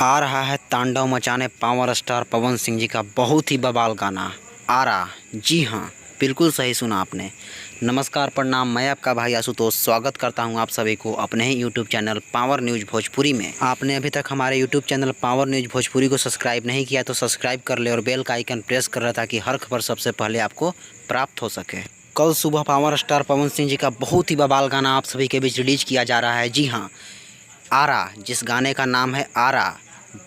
आ रहा है तांडव मचाने पावर स्टार पवन सिंह जी का बहुत ही बवाल गाना आरा। जी हाँ, बिल्कुल सही सुना आपने। नमस्कार, प्रणाम, मैं आपका भाई आशुतोष स्वागत करता हूं आप सभी को अपने ही YouTube channel Power News Bhojpuri में। आपने अभी तक हमारे YouTube channel Power News Bhojpuri को सब्सक्राइब नहीं किया तो सब्सक्राइब कर ले और बेल का आइकन प्रेस कर रहा ताकि हर खबर सबसे पहले आपको प्राप्त हो सके। कल सुबह पावर स्टार पवन सिंह जी का बहुत ही बवाल गाना आप सभी के बीच रिलीज किया जा रहा है। जी हाँ, आरा, जिस गाने का नाम है आरा,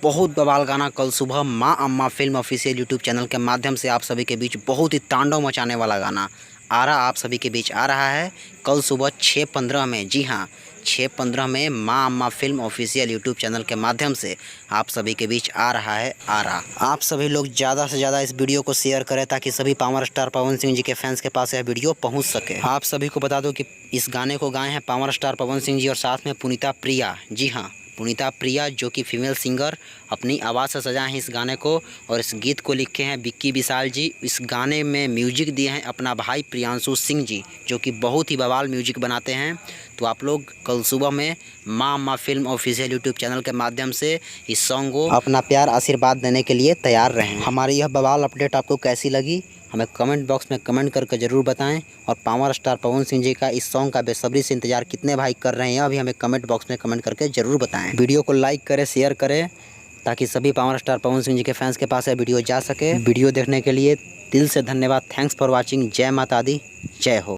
बहुत बवाल गाना कल सुबह माँ अम्मा फिल्म ऑफिशियल यूट्यूब चैनल के माध्यम से आप सभी के बीच बहुत ही तांडव मचाने वाला गाना आरा आप सभी के बीच आ रहा है कल सुबह 6:15 में। जी हाँ, 6:15 में माँ अम्मा फिल्म ऑफिशियल यूट्यूब चैनल के माध्यम से आप सभी के बीच आ रहा है आरा। आप सभी लोग ज़्यादा से ज़्यादा इस वीडियो को शेयर करें ताकि सभी पावर स्टार पवन सिंह जी के फैंस के पास यह वीडियो पहुंच सके। आप सभी को बता दो कि इस गाने को गाए हैं पावर स्टार पवन सिंह जी और साथ में पुनीता प्रिया। जी हाँ, पुनीता प्रिया जो कि फीमेल सिंगर अपनी आवाज़ से सजाए हैं इस गाने को और इस गीत को लिखे हैं विक्की विशाल जी। इस गाने में म्यूजिक दिए हैं अपना भाई प्रियांशु सिंह जी जो कि बहुत ही बवाल म्यूजिक बनाते हैं। तो आप लोग कल सुबह में माँ अम्मा फिल्म ऑफिशियल यूट्यूब चैनल के माध्यम से इस सॉन्ग को अपना प्यार आशीर्वाद देने के लिए तैयार रहें। हमारी यह बवाल अपडेट आपको कैसी लगी हमें कमेंट बॉक्स में कमेंट करके ज़रूर बताएं और पावर स्टार पवन सिंह जी का इस सॉन्ग का बेसब्री से इंतजार कितने भाई कर रहे हैं अभी हमें कमेंट बॉक्स में कमेंट करके ज़रूर बताएं। वीडियो को लाइक करें, शेयर करें ताकि सभी पावर स्टार पवन सिंह जी के फैंस के पास यह वीडियो जा सके। वीडियो देखने के लिए दिल से धन्यवाद। Thanks for watching. जय माता दी, जय हो।